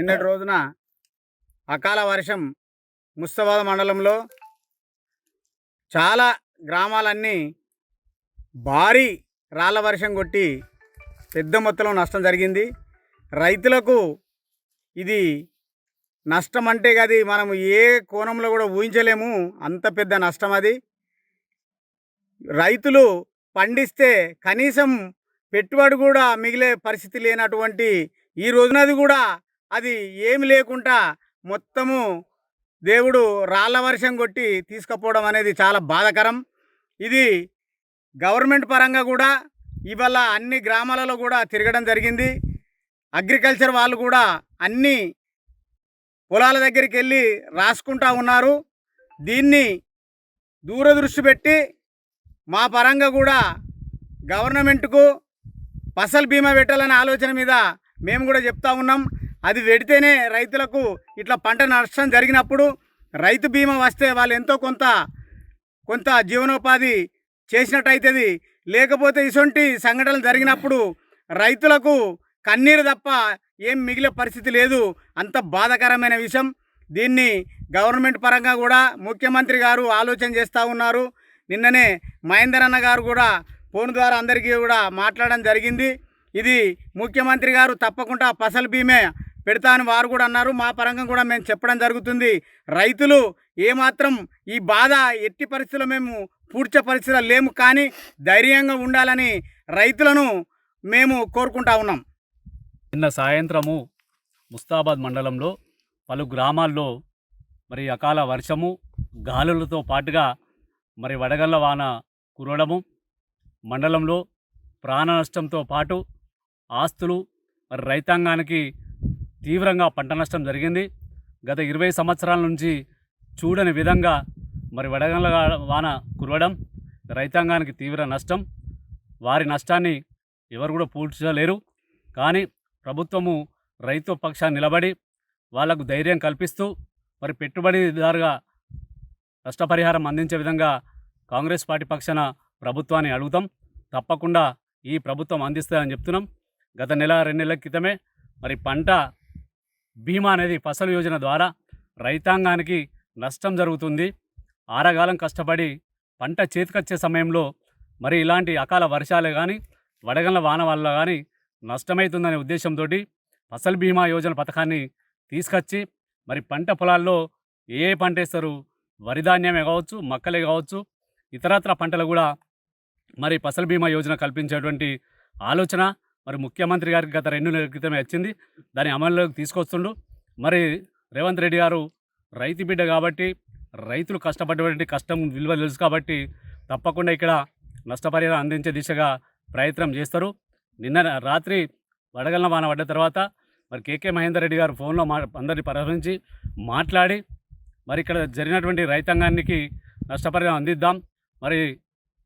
నిన్నటి రోజున అకాల వర్షం ముస్తాబాద్ మండలంలో చాలా గ్రామాలన్నీ భారీ రాళ్ల వర్షం కొట్టి పెద్ద మొత్తంలో నష్టం జరిగింది. రైతులకు ఇది నష్టం అంటే అది మనం ఏ కోణంలో కూడా ఊహించలేము, అంత పెద్ద నష్టం అది. రైతులు పండిస్తే కనీసం పెట్టుబడి కూడా మిగిలే పరిస్థితి లేనటువంటి ఈ రోజునది కూడా అది ఏమి లేకుండా మొత్తము దేవుడు రాళ్ల వర్షం కొట్టి తీసుకుపోవడం అనేది చాలా బాధాకరం. ఇది గవర్నమెంట్ పరంగా కూడా ఇవాళ అన్ని గ్రామాలలో కూడా తిరగడం జరిగింది. అగ్రికల్చర్ వాళ్ళు కూడా అన్ని పొలాల దగ్గరికి వెళ్ళి రాసుకుంటా ఉన్నారు. దీన్ని దూరదృష్టి పెట్టి మా పరంగా కూడా గవర్నమెంట్కు ఫసల్ బీమా పెట్టాలనే ఆలోచన మీద మేము కూడా చెప్తా ఉన్నాం. అది పెడితేనే రైతులకు ఇట్లా పంట నష్టం జరిగినప్పుడు రైతు బీమా వస్తే వాళ్ళు ఎంతో కొంత జీవనోపాధి చేసినట్టయితుంది. లేకపోతే ఇటువంటి సంఘటనలు జరిగినప్పుడు రైతులకు కన్నీరు తప్ప ఏం మిగిలే పరిస్థితి లేదు. అంత బాధాకరమైన విషయం. దీన్ని గవర్నమెంట్ పరంగా కూడా ముఖ్యమంత్రి గారు ఆలోచన చేస్తూ ఉన్నారు. నిన్ననే మహేందర్ అన్న గారు కూడా ఫోన్ ద్వారా అందరికీ కూడా మాట్లాడడం జరిగింది. ఇది ముఖ్యమంత్రి గారు తప్పకుండా ఫసల్ బీమే పెడతా అని వారు కూడా అన్నారు. మా పరంగా కూడా మేము చెప్పడం జరుగుతుంది. రైతులు ఏమాత్రం ఈ బాధ ఎట్టి పరిస్థితుల్లో మేము పూడ్చే పరిస్థితుల్లో లేము, కానీ ధైర్యంగా ఉండాలని రైతులను మేము కోరుకుంటా ఉన్నాం. నిన్న సాయంత్రము ముస్తాబాద్ మండలంలో పలు గ్రామాల్లో మరి అకాల వర్షము గాలులతో పాటుగా మరి వడగళ్ల వాన కురవడము, మండలంలో ప్రాణ నష్టంతో పాటు ఆస్తులు మరి రైతాంగానికి తీవ్రంగా పంట నష్టం జరిగింది. గత 20 సంవత్సరాల నుంచి చూడని విధంగా మరి వడగళ్ల వాన కురవడం రైతాంగానికి తీవ్ర నష్టం. వారి నష్టాన్ని ఎవరు కూడా పూడ్చలేరు. కానీ ప్రభుత్వము రైతు పక్షాన్ని నిలబడి వాళ్లకు ధైర్యం కల్పిస్తూ మరి పెట్టుబడిదారుగా నష్టపరిహారం అందించే విధంగా కాంగ్రెస్ పార్టీ పక్షాన ప్రభుత్వాన్ని అడుగుతాం. తప్పకుండా ఈ ప్రభుత్వం అందిస్తుందని చెప్తున్నాం. గత 2 నెలల క్రితమే మరి పంట బీమా అనేది ఫసల్ యోజన ద్వారా రైతాంగానికి నష్టం జరుగుతుంది. ఆరగాలం కష్టపడి పంట చేతికొచ్చే సమయంలో మరి ఇలాంటి అకాల వర్షాలే కానీ వడగళ్ల వాన వల్ల కానీ నష్టమవుతుందనే ఉద్దేశంతో ఫసల్ బీమా యోజన పథకాన్ని తీసుకొచ్చి మరి పంట పొలాల్లో ఏ పంట వేస్తారు, వరి ధాన్యమే కావచ్చు, మక్కలే కావచ్చు, ఇతరత్ర పంటలు కూడా మరి ఫసల్ బీమా యోజన కల్పించేటువంటి ఆలోచన మరి ముఖ్యమంత్రి గారికి గత 2 నెలల క్రితమే వచ్చింది. దాని అమల్లోకి తీసుకొస్తుండు. మరి రేవంత్ రెడ్డి గారు రైతు బిడ్డ కాబట్టి, రైతులు కష్టపడేటువంటి కష్టం విలువ తెలుసు కాబట్టి తప్పకుండా ఇక్కడ నష్టపరిహారం అందించే దిశగా ప్రయత్నం చేస్తారు. నిన్న రాత్రి వడగళ్ల వాన పడ్డ తర్వాత మరి కేకే మహేందర్ రెడ్డి గారు ఫోన్లో అందరినీ పరామర్శించి మాట్లాడి మరి ఇక్కడ జరిగినటువంటి రైతాంగానికి నష్టపరిహారం అందిద్దాం. మరి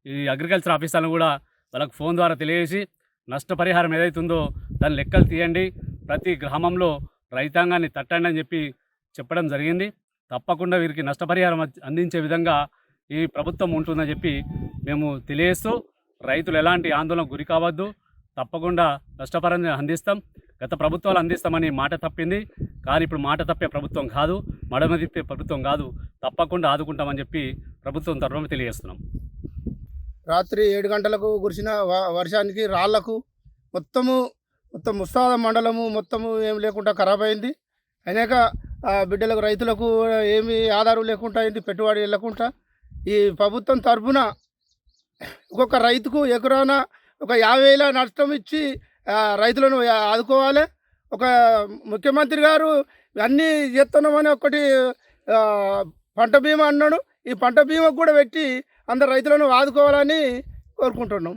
ఈ అగ్రికల్చర్ ఆఫీసర్లను కూడా వాళ్ళకు ఫోన్ ద్వారా తెలియజేసి నష్టపరిహారం ఏదైతుందో దాని లెక్కలు తీయండి, ప్రతి గ్రామంలో రైతాంగాన్ని తట్టండి అని చెప్పడం జరిగింది. తప్పకుండా వీరికి నష్టపరిహారం అందించే విధంగా ఈ ప్రభుత్వం ఉంటుందని చెప్పి మేము తెలియజేస్తూ రైతులు ఎలాంటి ఆందోళనకు గురి కావద్దు, తప్పకుండా నష్టపరిహారం అందిస్తాం. గత ప్రభుత్వాలు అందిస్తామని మాట తప్పింది, కానీ ఇప్పుడు మాట తప్పే ప్రభుత్వం కాదు, మడమ తిప్పే ప్రభుత్వం కాదు, తప్పకుండా ఆదుకుంటామని చెప్పి ప్రభుత్వం తరఫున తెలియజేస్తున్నాం. రాత్రి 7 గంటలకు కురిసిన వర్షానికి రాళ్లకు మొత్తం ముస్తాబాద్ మండలము మొత్తము ఏం లేకుండా ఖరాబ్ అయింది. అనేక బిడ్డలకు రైతులకు ఏమి ఆధారం లేకుండా అయింది, పెట్టుబడి వెళ్ళకుండా. ఈ ప్రభుత్వం తరఫున ఒక్కొక్క రైతుకు ఎకరాన ఒక 50,000 నష్టం ఇచ్చి రైతులను ఆదుకోవాలి. ఒక ముఖ్యమంత్రి గారు అన్నీ చేస్తున్నామని ఒకటి పంట బీమా అన్నాడు. ఈ పంట బీమా కూడా పెట్టి అందరు రైతులను ఆదుకోవాలని కోరుకుంటున్నాం.